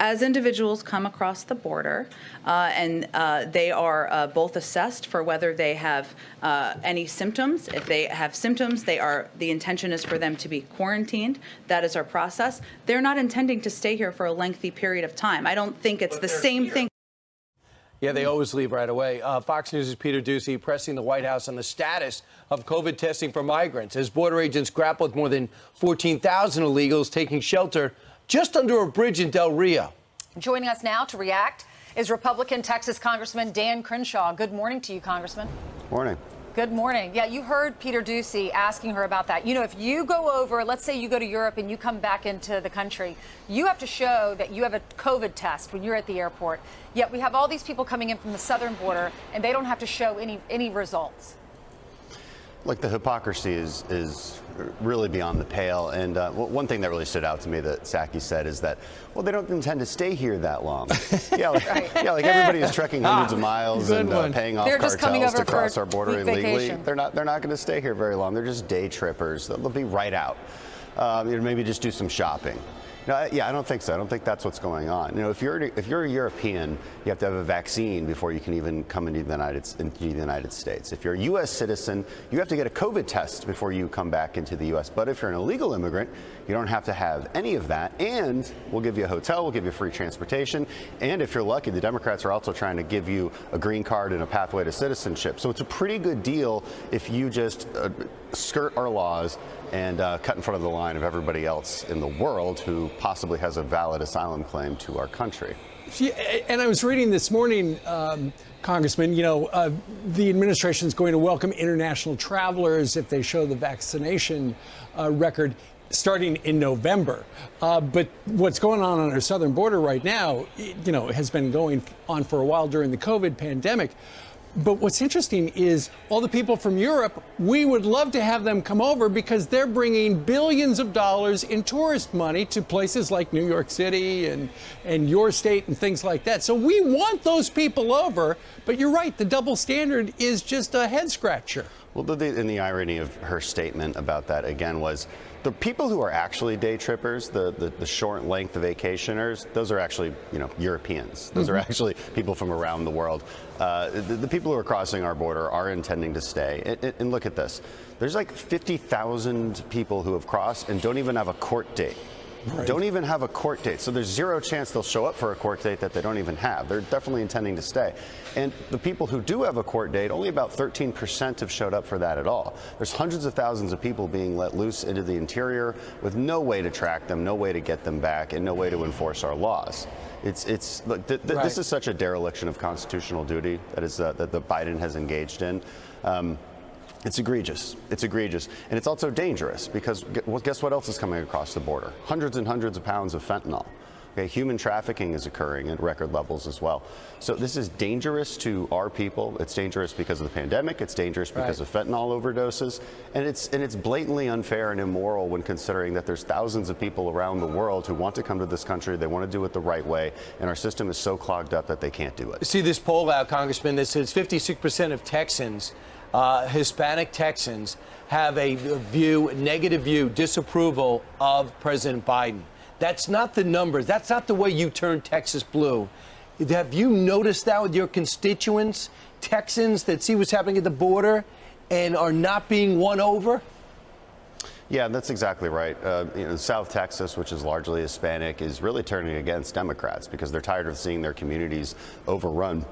As individuals come across the border and they are both assessed for whether they have any symptoms. If they have symptoms, the intention is for them to be quarantined. That is our process. They're not intending to stay here for a lengthy period of time. I don't think it's the same thing. Yeah, they always leave right away. Fox News' Peter Doocy pressing the White House on the status of COVID testing for migrants as border agents grapple with more than 14,000 illegals taking shelter just under a bridge in Del Rio. Joining us now to react is Republican Texas Congressman Dan Crenshaw. Good morning to you, Congressman. Morning. Good morning. Yeah, you heard Peter Doocy asking her about that. You know, if you go over, let's say you go to Europe and you come back into the country, you have to show that you have a COVID test when you're at the airport. Yet we have all these people coming in from the southern border and they don't have to show any results. Look, the hypocrisy is really beyond the pale. And one thing that really stood out to me that Psaki said is that, well, they don't intend to stay here that long. Yeah, like everybody is trekking hundreds of miles and paying off cartels to cross our border illegally. They're not going to stay here very long. They're just day trippers. They'll be right out. Maybe just do some shopping. No, yeah, I don't think so. I don't think that's what's going on. You know, if you're a European, you have to have a vaccine before you can even come into the United States. If you're a U.S. citizen, you have to get a COVID test before you come back into the U.S. But if you're an illegal immigrant, you don't have to have any of that. And we'll give you a hotel, we'll give you free transportation. And if you're lucky, the Democrats are also trying to give you a green card and a pathway to citizenship. So it's a pretty good deal if you just skirt our laws and cut in front of the line of everybody else in the world who possibly has a valid asylum claim to our country. Yeah, and I was reading this morning, Congressman, you know, the administration is going to welcome international travelers if they show the vaccination record starting in November. But what's going on our southern border right now, you know, has been going on for a while during the COVID pandemic. But what's interesting is all the people from Europe, we would love to have them come over because they're bringing billions of dollars in tourist money to places like New York City and your state and things like that. So we want those people over. But you're right, the double standard is just a head scratcher. Well, the irony of her statement about that, again, was the people who are actually day trippers, the short length vacationers, those are actually, you know, Europeans. Those are actually people from around the world. The people who are crossing our border are intending to stay. And look at this. There's like 50,000 people who have crossed and don't even have a court date. Right. Don't even have a court date. So there's zero chance they'll show up for a court date that they don't even have. They're definitely intending to stay. And the people who do have a court date, only about 13% have showed up for that at all. There's hundreds of thousands of people being let loose into the interior with no way to track them, no way to get them back, and no way to enforce our laws. Look, this is such a dereliction of constitutional duty that the Biden has engaged in. It's egregious. It's egregious. And it's also dangerous because guess what else is coming across the border? Hundreds and hundreds of pounds of fentanyl. Okay, human trafficking is occurring at record levels as well. So this is dangerous to our people. It's dangerous because of the pandemic. It's dangerous because of fentanyl overdoses. And it's blatantly unfair and immoral when considering that there's thousands of people around the world who want to come to this country. They want to do it the right way. And our system is so clogged up that they can't do it. See this poll out, Congressman, that says 56% of Texans, Hispanic Texans, have a negative view, disapproval of President Biden. That's not the numbers. That's not the way you turn Texas blue. Have you noticed that with your constituents, Texans that see what's happening at the border and are not being won over? Yeah, that's exactly right. South Texas, which is largely Hispanic, is really turning against Democrats because they're tired of seeing their communities overrun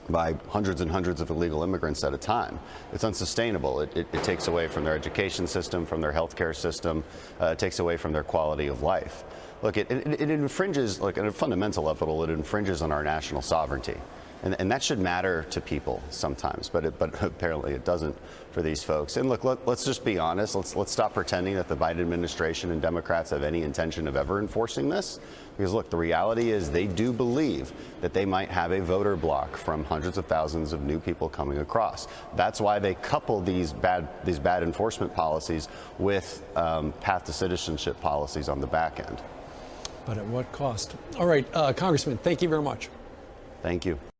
by hundreds and hundreds of illegal immigrants at a time. It's unsustainable. It takes away from their education system, from their healthcare system. It takes away from their quality of life. Look, it infringes, like at a fundamental level, it infringes on our national sovereignty. And that should matter to people sometimes, but apparently it doesn't for these folks. And look, let's just be honest. Let's stop pretending that the Biden administration and Democrats have any intention of ever enforcing this. Because look, the reality is they do believe that they might have a voter block from hundreds of thousands of new people coming across. That's why they couple these bad enforcement policies with path to citizenship policies on the back end. But at what cost? All right, Congressman, thank you very much. Thank you.